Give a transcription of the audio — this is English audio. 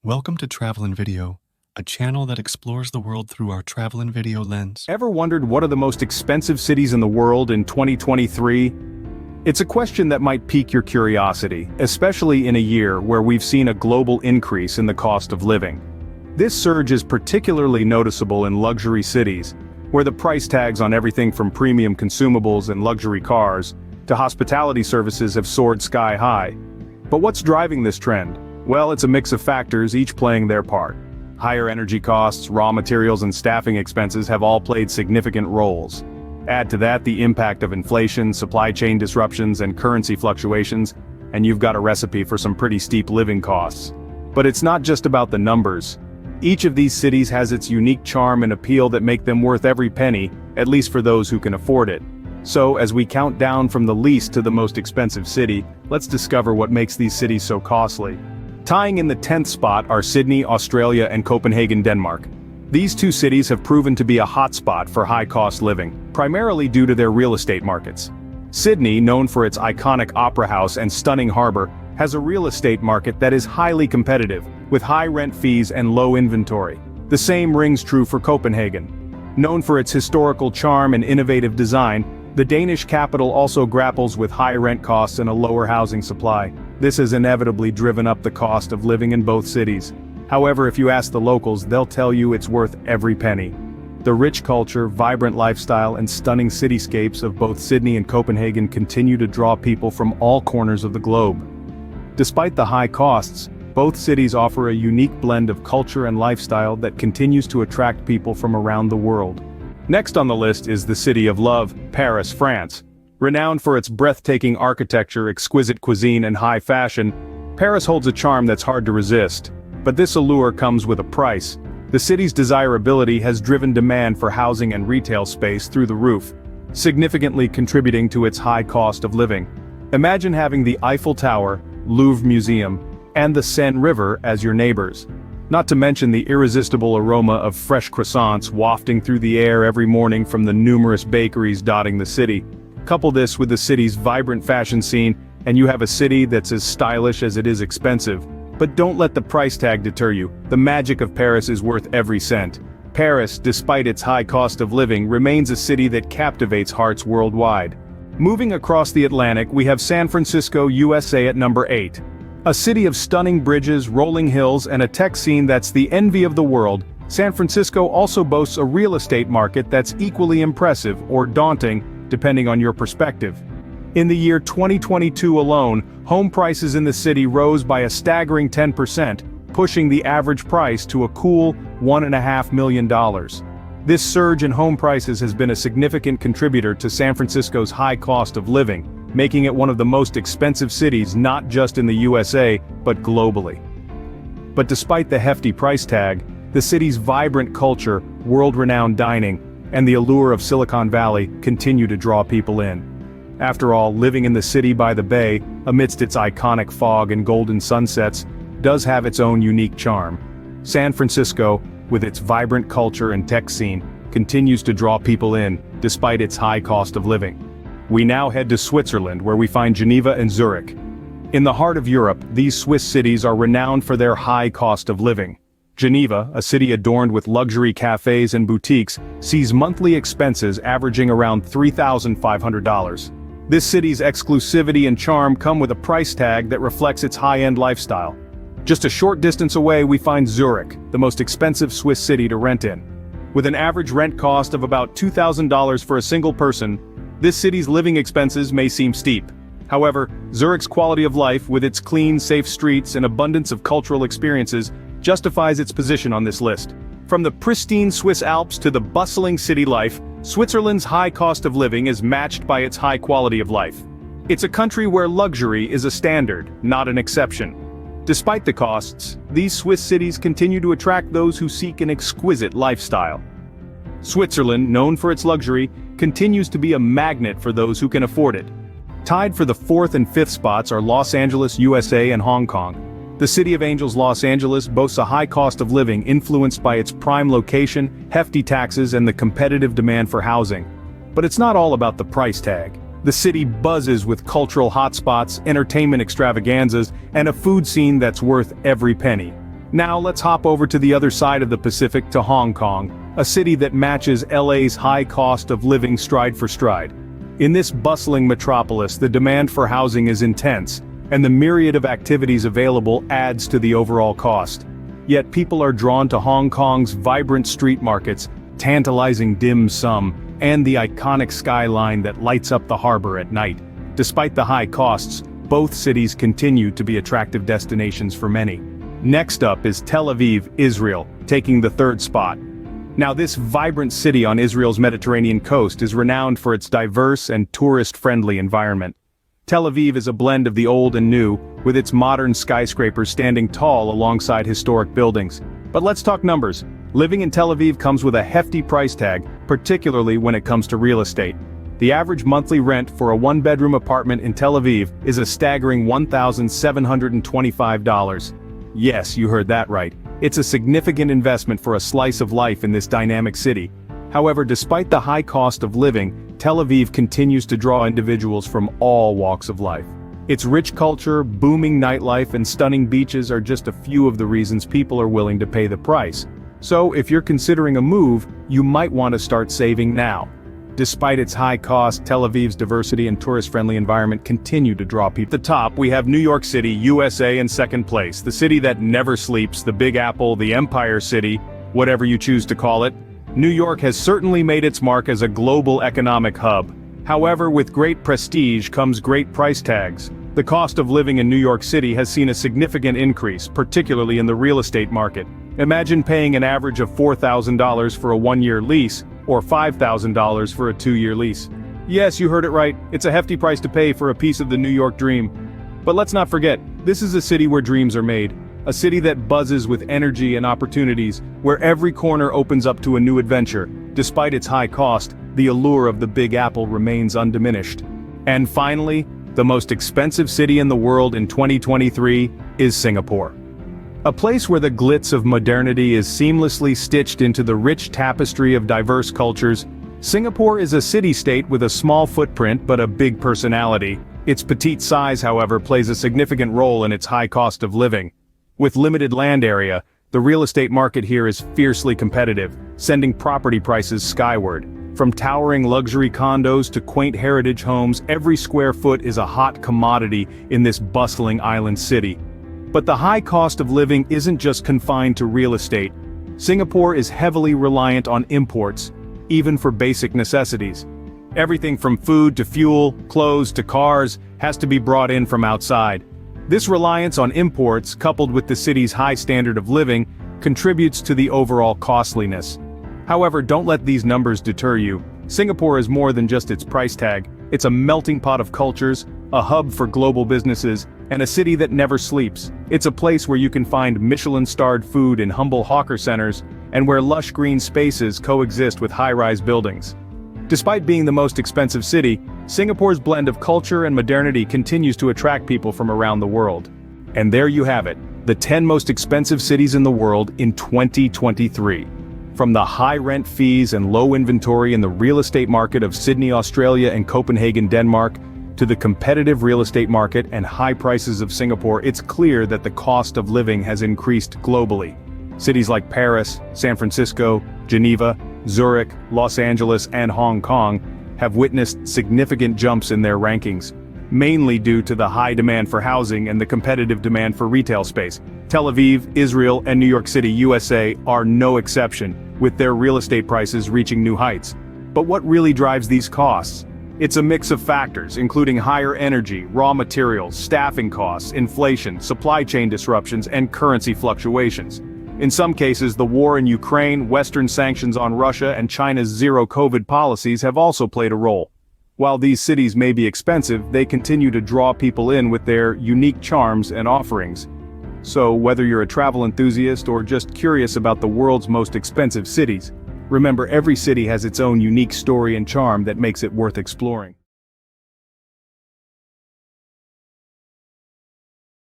Welcome to Travel and Video, a channel that explores the world through our travel and video lens. Ever wondered what are the most expensive cities in the world in 2023? It's a question that might pique your curiosity, especially in a year where we've seen a global increase in the cost of living. This surge is particularly noticeable in luxury cities, where the price tags on everything from premium consumables and luxury cars to hospitality services have soared sky high. But what's driving this trend? Well, it's a mix of factors, each playing their part. Higher energy costs, raw materials and staffing expenses have all played significant roles. Add to that the impact of inflation, supply chain disruptions and currency fluctuations, and you've got a recipe for some pretty steep living costs. But it's not just about the numbers. Each of these cities has its unique charm and appeal that make them worth every penny, at least for those who can afford it. So, as we count down from the least to the most expensive city, let's discover what makes these cities so costly. Tying in the 10th spot are Sydney, Australia and Copenhagen, Denmark. These two cities have proven to be a hotspot for high-cost living, primarily due to their real estate markets. Sydney, known for its iconic opera house and stunning harbor, has a real estate market that is highly competitive, with high rent fees and low inventory. The same rings true for Copenhagen. Known for its historical charm and innovative design, the Danish capital also grapples with high rent costs and a lower housing supply. This has inevitably driven up the cost of living in both cities. However, if you ask the locals, they'll tell you it's worth every penny. The rich culture, vibrant lifestyle, and stunning cityscapes of both Sydney and Copenhagen continue to draw people from all corners of the globe. Despite the high costs, both cities offer a unique blend of culture and lifestyle that continues to attract people from around the world. Next on the list is the city of love, Paris, France. Renowned for its breathtaking architecture, exquisite cuisine and high fashion, Paris holds a charm that's hard to resist. But this allure comes with a price. The city's desirability has driven demand for housing and retail space through the roof, significantly contributing to its high cost of living. Imagine having the Eiffel Tower, Louvre Museum, and the Seine River as your neighbors. Not to mention the irresistible aroma of fresh croissants wafting through the air every morning from the numerous bakeries dotting the city. Couple this with the city's vibrant fashion scene, and you have a city that's as stylish as it is expensive. But don't let the price tag deter you. The magic of Paris is worth every cent. Paris, despite its high cost of living, remains a city that captivates hearts worldwide. Moving across the Atlantic, we have San Francisco, USA at number 8. A city of stunning bridges, rolling hills, and a tech scene that's the envy of the world, San Francisco also boasts a real estate market that's equally impressive or daunting, depending on your perspective. In the year 2022 alone, home prices in the city rose by a staggering 10%, pushing the average price to a cool $1.5 million. This surge in home prices has been a significant contributor to San Francisco's high cost of living, making it one of the most expensive cities not just in the USA, but globally. But despite the hefty price tag, the city's vibrant culture, world-renowned dining, and the allure of Silicon Valley continue to draw people in. After all, living in the city by the bay, amidst its iconic fog and golden sunsets, does have its own unique charm. San Francisco, with its vibrant culture and tech scene, continues to draw people in, despite its high cost of living. We now head to Switzerland, where we find Geneva and Zurich. In the heart of Europe, these Swiss cities are renowned for their high cost of living. Geneva, a city adorned with luxury cafes and boutiques, sees monthly expenses averaging around $3,500. This city's exclusivity and charm come with a price tag that reflects its high-end lifestyle. Just a short distance away we find Zurich, the most expensive Swiss city to rent in. With an average rent cost of about $2,000 for a single person, this city's living expenses may seem steep. However, Zurich's quality of life, with its clean, safe streets and abundance of cultural experiences, justifies its position on this list. From the pristine Swiss Alps to the bustling city life, Switzerland's high cost of living is matched by its high quality of life. It's a country where luxury is a standard, not an exception. Despite the costs, these Swiss cities continue to attract those who seek an exquisite lifestyle. Switzerland, known for its luxury, continues to be a magnet for those who can afford it. Tied for the 4th and 5th spots are Los Angeles, USA and Hong Kong. The City of Angels, Los Angeles boasts a high cost of living influenced by its prime location, hefty taxes and the competitive demand for housing. But it's not all about the price tag. The city buzzes with cultural hotspots, entertainment extravaganzas, and a food scene that's worth every penny. Now let's hop over to the other side of the Pacific to Hong Kong, a city that matches LA's high cost of living stride for stride. In this bustling metropolis, the demand for housing is intense, and the myriad of activities available adds to the overall cost. Yet people are drawn to Hong Kong's vibrant street markets, tantalizing dim sum, and the iconic skyline that lights up the harbor at night. Despite the high costs, both cities continue to be attractive destinations for many. Next up is Tel Aviv, Israel, taking the third spot. Now this vibrant city on Israel's Mediterranean coast is renowned for its diverse and tourist-friendly environment. Tel Aviv is a blend of the old and new, with its modern skyscrapers standing tall alongside historic buildings. But let's talk numbers. Living in Tel Aviv comes with a hefty price tag, particularly when it comes to real estate. The average monthly rent for a one-bedroom apartment in Tel Aviv is a staggering $1,725. Yes, you heard that right. It's a significant investment for a slice of life in this dynamic city. However, despite the high cost of living, Tel Aviv continues to draw individuals from all walks of life. Its rich culture, booming nightlife, and stunning beaches are just a few of the reasons people are willing to pay the price. So, if you're considering a move, you might want to start saving now. Despite its high cost, Tel Aviv's diversity and tourist-friendly environment continue to draw people. At the top, we have New York City, USA in second place, the city that never sleeps, the Big Apple, the Empire City, whatever you choose to call it. New York has certainly made its mark as a global economic hub. However, with great prestige comes great price tags. The cost of living in New York City has seen a significant increase, particularly in the real estate market. Imagine paying an average of $4,000 for a one-year lease, or $5,000 for a two-year lease. Yes, you heard it right, it's a hefty price to pay for a piece of the New York dream. But let's not forget, this is a city where dreams are made. A city that buzzes with energy and opportunities, where every corner opens up to a new adventure. Despite its high cost, the allure of the Big Apple remains undiminished. And finally, the most expensive city in the world in 2023 is Singapore. A place where the glitz of modernity is seamlessly stitched into the rich tapestry of diverse cultures, Singapore is a city-state with a small footprint but a big personality. Its petite size, however, plays a significant role in its high cost of living. With limited land area, the real estate market here is fiercely competitive, sending property prices skyward. From towering luxury condos to quaint heritage homes, every square foot is a hot commodity in this bustling island city. But the high cost of living isn't just confined to real estate. Singapore is heavily reliant on imports, even for basic necessities. Everything from food to fuel, clothes to cars, has to be brought in from outside. This reliance on imports, coupled with the city's high standard of living, contributes to the overall costliness. However, don't let these numbers deter you. Singapore is more than just its price tag. It's a melting pot of cultures, a hub for global businesses, and a city that never sleeps. It's a place where you can find Michelin-starred food in humble hawker centers, and where lush green spaces coexist with high-rise buildings. Despite being the most expensive city, Singapore's blend of culture and modernity continues to attract people from around the world. And there you have it, the 10 most expensive cities in the world in 2023. From the high rent fees and low inventory in the real estate market of Sydney, Australia and Copenhagen, Denmark, to the competitive real estate market and high prices of Singapore, it's clear that the cost of living has increased globally. Cities like Paris, San Francisco, Geneva, Zurich, Los Angeles, and Hong Kong have witnessed significant jumps in their rankings, mainly due to the high demand for housing and the competitive demand for retail space. Tel Aviv, Israel, and New York City, USA are no exception, with their real estate prices reaching new heights. But what really drives these costs? It's a mix of factors, including higher energy, raw materials, staffing costs, inflation, supply chain disruptions, and currency fluctuations. In some cases, the war in Ukraine, Western sanctions on Russia, and China's zero-COVID policies have also played a role. While these cities may be expensive, they continue to draw people in with their unique charms and offerings. So, whether you're a travel enthusiast or just curious about the world's most expensive cities, remember every city has its own unique story and charm that makes it worth exploring.